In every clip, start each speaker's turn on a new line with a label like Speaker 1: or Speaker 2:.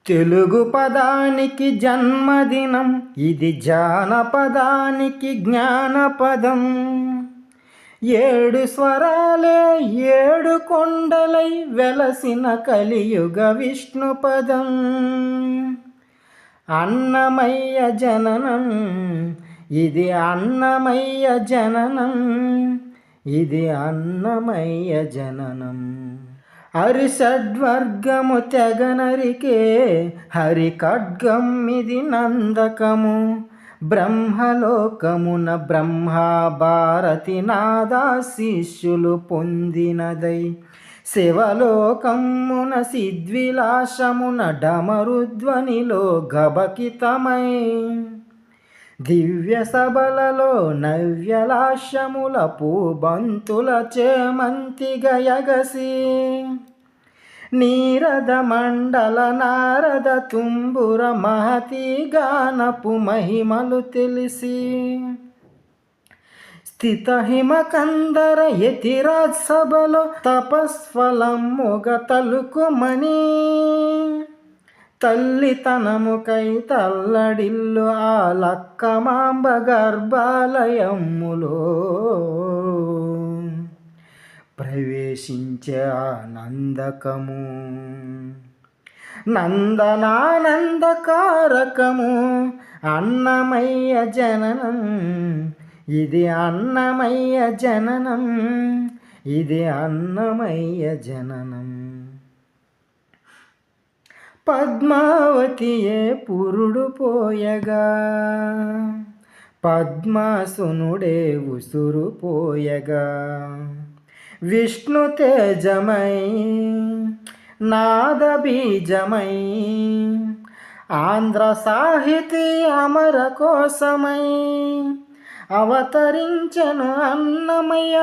Speaker 1: తెలుగు పదానికి జన్మదినం, ఇది జానపదానికి జ్ఞానపదం. ఏడు స్వరాలే ఏడు కొండలై వెలసిన కలియుగ విష్ణుపదం. అన్నమయ్య జననం, ఇది అన్నమయ్య జననం, ఇది అన్నమయ్య జననం. హరిషడ్వర్గము తెగనరికే హరి ఖడ్గం ఇది నందకము. బ్రహ్మలోకమున బ్రహ్మా భారతి నాదాశిష్యులు పొందినదై, శివలోకమున సిద్విలాసమున డమరుధ్వనిలో గబకితమై, దివ్య సభలలో నవ్యలాస్యముల పూబంతుల చేమంతిగా యగసి, నీరద మండల నారద తుంబుర మహతి గానపు మహిమలు తెలిసి, స్థిత హిమకందర యతిరాజ్ సభలో తపస్ఫలముగ తలుకుమని, తల్లితనముకై తల్లడిల్లు ఆ లక్కమాంబ గర్భాలయములో ప్రవేశించే ఆనందకము. నందనానందకారకము అన్నమయ్య జననం, ఇది అన్నమయ్య జననం, ఇది అన్నమయ్య జననం. పద్మావతియే పురుడు పోయగా, పద్మాసునుడే ఉసురు పోయగా, విష్ణు తేజమై నాదబీజమై, ఆంధ్ర సాహితీ అమర కోసమై అవతరించెను అన్నమయ్య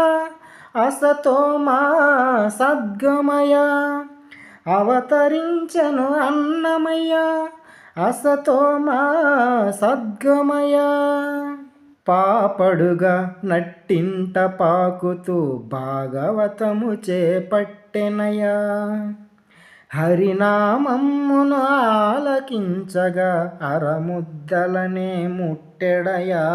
Speaker 1: అసతోమా సద్గమయ. అవతరించెను అన్నమయ్య అసతోమా సద్గమయ. పాపడుగా నట్టింట పాకుతూ భాగవతము చేపట్టెనయా, హరినామమ్మును ఆలకించగా అరముద్దలనే ముట్టెడయా.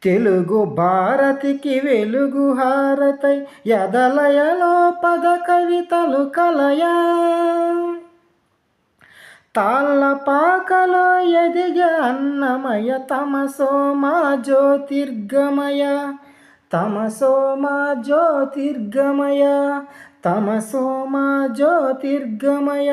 Speaker 1: తెలుగు భారతికి వెలుగు హారతై యదలయలో పద కవితలు కలయా, తాళ్ళపాకలో ఎదిగే అన్నమయ్య తమసో మా జ్యోతిర్గమయ, తమసో మా జ్యోతిర్గమయ, తమసో మా జ్యోతిర్గమయ.